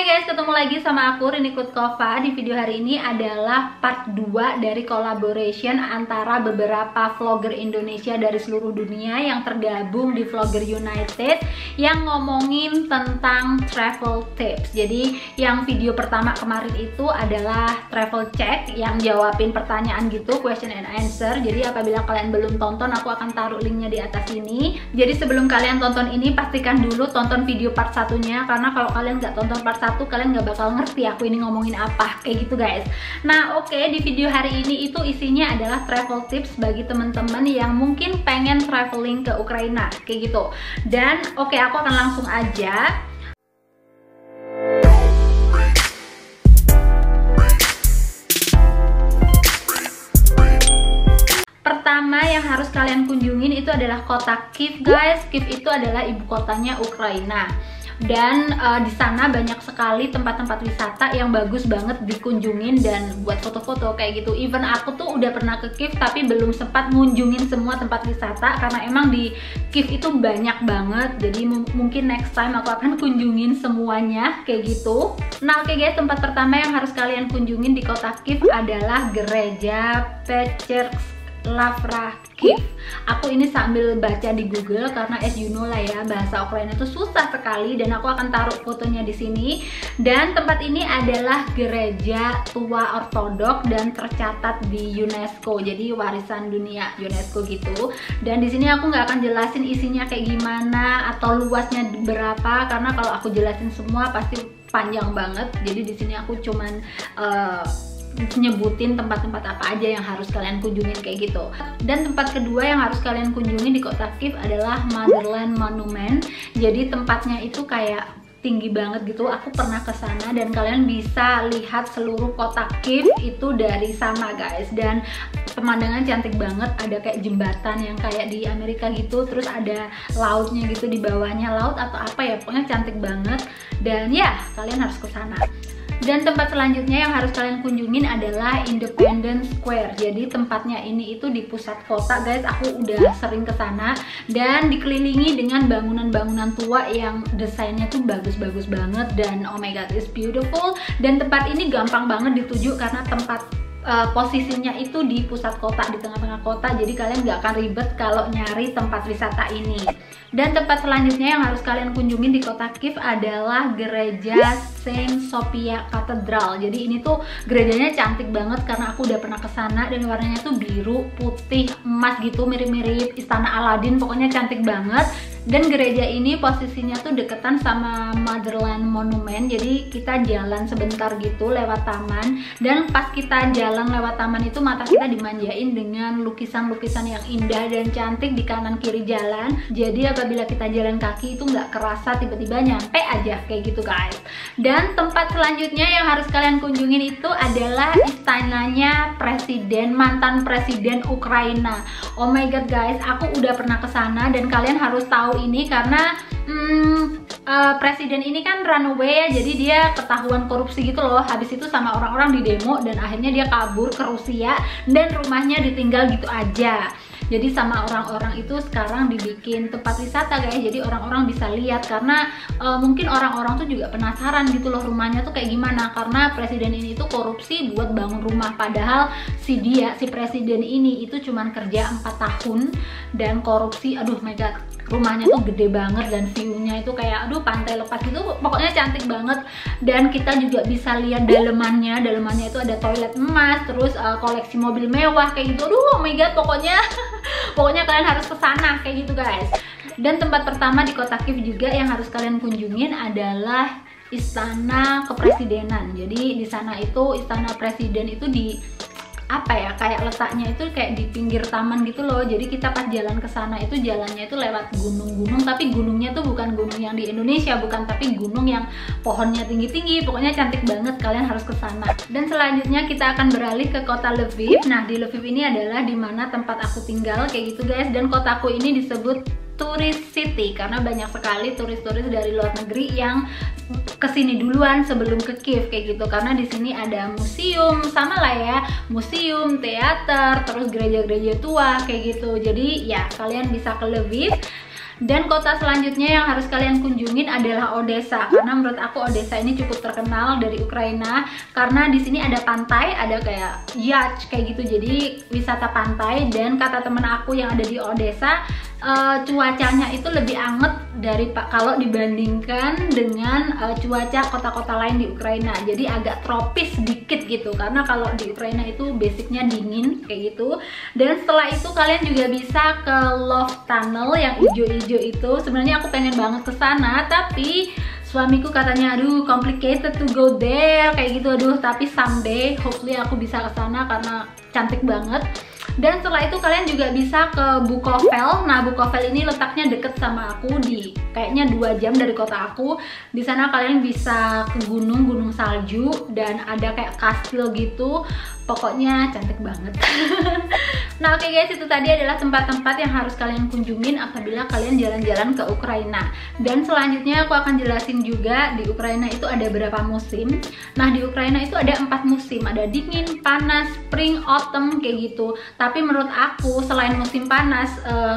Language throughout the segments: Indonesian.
Hai guys, ketemu lagi sama aku Rini Kutkova. Di video hari ini adalah part 2 dari collaboration antara beberapa vlogger Indonesia dari seluruh dunia yang tergabung di Vlogger United yang ngomongin tentang travel tips. Jadi yang video pertama kemarin itu adalah travel check yang jawabin pertanyaan gitu, question and answer. Jadi apabila kalian belum tonton, aku akan taruh linknya di atas ini. Jadi sebelum kalian tonton ini, pastikan dulu tonton video part satunya, karena kalau kalian nggak tonton part 1 kalian nggak bakal ngerti aku ini ngomongin apa, kayak gitu guys. Nah oke, di video hari ini itu isinya adalah travel tips bagi teman-teman yang mungkin pengen traveling ke Ukraina, kayak gitu. Dan oke, aku akan langsung aja. Pertama yang harus kalian kunjungin itu adalah kota Kyiv guys. Kyiv itu adalah ibu kotanya Ukraina. Dan di sana banyak sekali tempat-tempat wisata yang bagus banget dikunjungin dan buat foto-foto kayak gitu. Even aku tuh udah pernah ke Kyiv tapi belum sempat ngunjungin semua tempat wisata karena emang di Kyiv itu banyak banget. Jadi mungkin next time aku akan kunjungin semuanya kayak gitu. Nah oke guys, tempat pertama yang harus kalian kunjungin di kota Kyiv adalah gereja Petchersk-Lavra Kyiv. Aku ini sambil baca di Google karena as you know lah ya, bahasa Ukraina itu susah sekali, dan aku akan taruh fotonya di sini. Dan tempat ini adalah gereja tua ortodok dan tercatat di UNESCO, jadi warisan dunia UNESCO gitu. Dan di sini aku nggak akan jelasin isinya kayak gimana atau luasnya berapa, karena kalau aku jelasin semua pasti panjang banget. Jadi di sini aku cuman nyebutin tempat-tempat apa aja yang harus kalian kunjungin kayak gitu. Dan tempat kedua yang harus kalian kunjungin di kota Kyiv adalah Motherland Monument. Jadi tempatnya itu kayak tinggi banget gitu. Aku pernah ke sana dan kalian bisa lihat seluruh kota Kyiv itu dari sana guys. Dan pemandangan cantik banget, ada kayak jembatan yang kayak di Amerika gitu, terus ada lautnya gitu di bawahnya, laut atau apa ya, pokoknya cantik banget. Dan ya, kalian harus ke sana. Dan tempat selanjutnya yang harus kalian kunjungin adalah Independence Square. Jadi tempatnya ini itu di pusat kota guys. Aku udah sering ke sana dan dikelilingi dengan bangunan-bangunan tua yang desainnya tuh bagus-bagus banget, dan oh my god, it's beautiful. Dan tempat ini gampang banget dituju karena tempat posisinya itu di pusat kota, di tengah-tengah kota, jadi kalian nggak akan ribet kalau nyari tempat wisata ini. Dan tempat selanjutnya yang harus kalian kunjungin di kota Kyiv adalah gereja Saint Sophia Cathedral. Jadi ini tuh gerejanya cantik banget karena aku udah pernah ke sana, dan warnanya tuh biru, putih, emas gitu, mirip-mirip istana Aladin, pokoknya cantik banget. Dan gereja ini posisinya tuh deketan sama Motherland Monument, jadi kita jalan sebentar gitu lewat taman, dan pas kita jalan lewat taman itu mata kita dimanjain dengan lukisan-lukisan yang indah dan cantik di kanan kiri jalan. Jadi apabila kita jalan kaki itu nggak kerasa tiba-tiba nyampe aja kayak gitu guys. Dan tempat selanjutnya yang harus kalian kunjungin itu adalah istananya mantan presiden Ukraina. Oh my god guys, aku udah pernah ke sana dan kalian harus tahu ini karena presiden ini kan runaway ya, jadi dia ketahuan korupsi gitu loh. Habis itu sama orang-orang di demo dan akhirnya dia kabur ke Rusia dan rumahnya ditinggal gitu aja. Jadi sama orang-orang itu sekarang dibikin tempat wisata guys, jadi orang-orang bisa lihat karena mungkin orang-orang tuh juga penasaran gitu loh rumahnya tuh kayak gimana, karena presiden ini tuh korupsi buat bangun rumah, padahal si presiden ini itu cuman kerja 4 tahun dan korupsi. Aduh my god, rumahnya tuh gede banget dan view-nya itu kayak aduh pantai lepas gitu, pokoknya cantik banget. Dan kita juga bisa lihat dalemannya itu ada toilet emas, terus koleksi mobil mewah kayak gitu. Aduh oh my god, pokoknya kalian harus ke sana kayak gitu guys. Dan tempat pertama di kota Kyiv juga yang harus kalian kunjungin adalah istana kepresidenan. Jadi di sana itu istana presiden itu di apa ya, kayak letaknya itu kayak di pinggir taman gitu loh. Jadi kita pas jalan ke sana itu jalannya itu lewat gunung-gunung, tapi gunungnya tuh bukan gunung yang di Indonesia, bukan, tapi gunung yang pohonnya tinggi-tinggi. Pokoknya cantik banget, kalian harus ke sana. Dan selanjutnya kita akan beralih ke kota Lviv. Nah, di Lviv ini adalah dimana tempat aku tinggal kayak gitu guys. Dan kotaku ini disebut tourist city karena banyak sekali turis-turis dari luar negeri yang kesini duluan sebelum ke Kyiv kayak gitu, karena di sini ada museum, sama lah ya, museum, teater, terus gereja-gereja tua kayak gitu. Jadi ya kalian bisa ke Lviv. Dan kota selanjutnya yang harus kalian kunjungin adalah Odessa, karena menurut aku Odessa ini cukup terkenal dari Ukraina karena di sini ada pantai, ada kayak yacht kayak gitu, jadi wisata pantai. Dan kata temen aku yang ada di Odessa, cuacanya itu lebih anget dari kalau dibandingkan dengan cuaca kota-kota lain di Ukraina, jadi agak tropis sedikit gitu, karena kalau di Ukraina itu basicnya dingin kayak gitu. Dan setelah itu kalian juga bisa ke Love Tunnel yang hijau-hijau itu. Sebenarnya aku pengen banget ke sana, tapi suamiku katanya aduh complicated to go there kayak gitu, aduh, tapi someday hopefully aku bisa ke sana karena cantik banget. Dan setelah itu kalian juga bisa ke Bukovel. Nah, Bukovel ini letaknya deket sama aku, di kayaknya 2 jam dari kota aku. Di sana kalian bisa ke gunung salju dan ada kayak kastil gitu. Pokoknya cantik banget. Nah, oke guys, itu tadi adalah tempat-tempat yang harus kalian kunjungin apabila kalian jalan-jalan ke Ukraina. Dan selanjutnya aku akan jelasin juga di Ukraina itu ada berapa musim. Nah, di Ukraina itu ada 4 musim, ada dingin, panas, spring, autumn kayak gitu. Tapi menurut aku selain musim panas,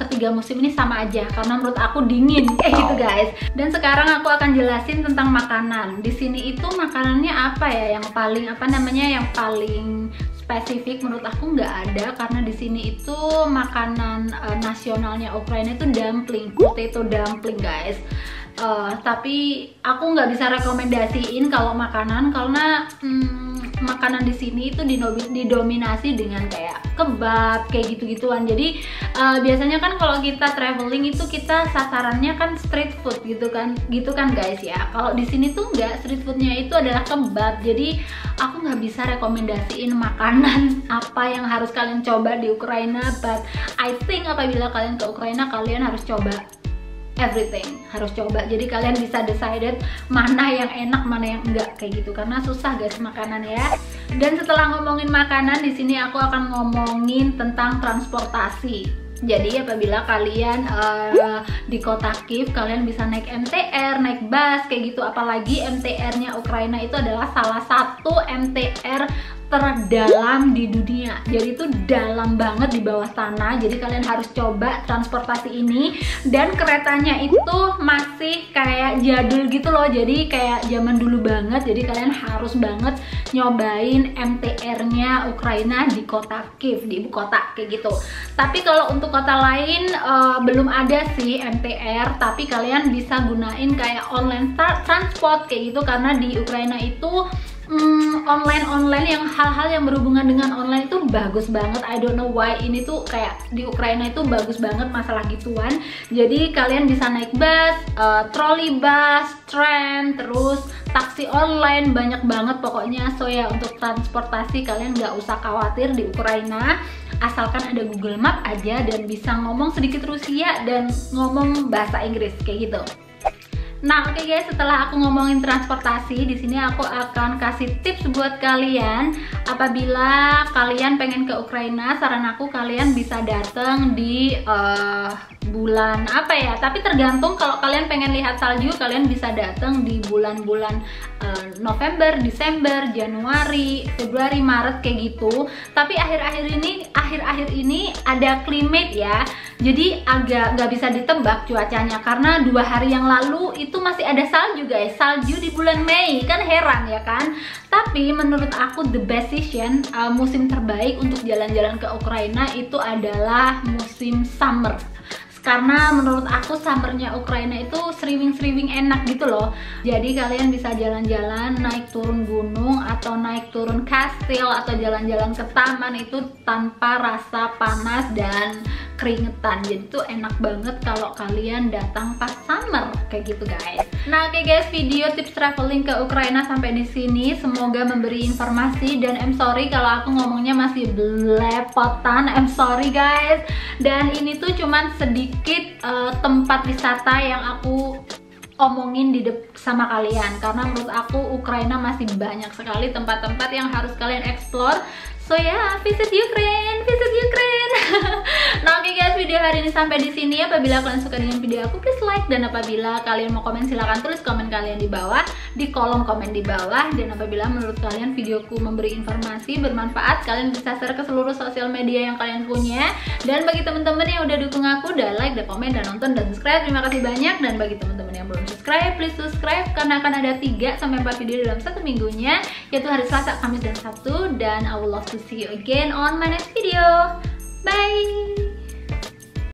ketiga musim ini sama aja karena menurut aku dingin kayak gitu guys. Dan sekarang aku akan jelasin tentang makanan. Di sini itu makanannya apa ya yang paling yang paling spesifik menurut aku nggak ada, karena di sini itu makanan nasionalnya Ukraina itu dumpling, potato dumpling guys. Tapi aku nggak bisa rekomendasiin kalau makanan karena makanan di sini itu didominasi dengan kayak kebab kayak gitu-gituan. Jadi biasanya kan kalau kita traveling itu kita sasarannya kan street food gitu kan guys ya. Kalau di sini tuh nggak, street foodnya itu adalah kebab. Jadi aku nggak bisa rekomendasiin makanan apa yang harus kalian coba di Ukraina, but I think apabila kalian ke Ukraina kalian harus coba everything, harus coba. Jadi kalian bisa decided mana yang enak mana yang enggak kayak gitu, karena susah guys makanan ya. Dan setelah ngomongin makanan, di sini aku akan ngomongin tentang transportasi. Jadi apabila kalian di kota Kiev, kalian bisa naik MTR, naik bus kayak gitu. Apalagi MTR-nya Ukraina itu adalah salah satu MTR terdalam di dunia. Jadi itu dalam banget di bawah tanah. Jadi kalian harus coba transportasi ini. Dan keretanya itu masih kayak jadul gitu loh, jadi kayak zaman dulu banget. Jadi kalian harus banget nyobain MTR-nya Ukraina di kota Kiev, di ibu kota kayak gitu. Tapi kalau untuk kota lain belum ada sih MTR, tapi kalian bisa gunain kayak online transport kayak gitu, karena di Ukraina itu online yang hal-hal yang berhubungan dengan online itu bagus banget. I don't know why, ini tuh kayak di Ukraina itu bagus banget masalah gituan. Jadi kalian bisa naik bus, trolleybus, tram, terus taksi online, banyak banget pokoknya. So ya, untuk transportasi kalian nggak usah khawatir di Ukraina, asalkan ada Google Map aja dan bisa ngomong sedikit Rusia dan ngomong bahasa Inggris kayak gitu. Nah, oke guys, setelah aku ngomongin transportasi, di sini aku akan kasih tips buat kalian. Apabila kalian pengen ke Ukraina, saran aku kalian bisa datang di bulan apa ya? Tapi tergantung, kalau kalian pengen lihat salju, kalian bisa datang di bulan-bulan November, Desember, Januari, Februari, Maret kayak gitu. Tapi akhir-akhir ini ada climate ya. Jadi agak nggak bisa ditebak cuacanya, karena 2 hari yang lalu itu masih ada salju guys, salju di bulan Mei, kan heran ya kan. Tapi menurut aku the best season, musim terbaik untuk jalan-jalan ke Ukraina itu adalah musim summer. Karena menurut aku summernya Ukraina itu sriwing enak gitu loh. Jadi kalian bisa jalan-jalan, naik turun gunung atau naik turun kastil atau jalan-jalan ke taman itu tanpa rasa panas dan keringetan. Jadi tuh enak banget kalau kalian datang pas summer kayak gitu guys. Nah, oke guys, video tips traveling ke Ukraina sampai di sini. Semoga memberi informasi, dan I'm sorry kalau aku ngomongnya masih belepotan. I'm sorry guys. Dan ini tuh cuman sedikit tempat wisata yang aku omongin sama kalian, karena menurut aku Ukraina masih banyak sekali tempat-tempat yang harus kalian explore. So ya, visit Ukraine, visit Ukraine. Nah oke guys, video hari ini sampai di sini. Apabila kalian suka dengan video aku, please like, dan apabila kalian mau komen silahkan tulis komen kalian di bawah, di kolom komen di bawah. Dan apabila menurut kalian videoku memberi informasi bermanfaat, kalian bisa share ke seluruh sosial media yang kalian punya. Dan bagi teman-teman yang udah dukung aku, udah like, udah komen, dan nonton, dan subscribe, terima kasih banyak. Dan bagi teman-teman yang belum subscribe, please subscribe karena akan ada 3-4 video dalam satu minggunya, yaitu hari Selasa, Kamis, dan Sabtu. Dan I will love to see you again on my next video. Bye.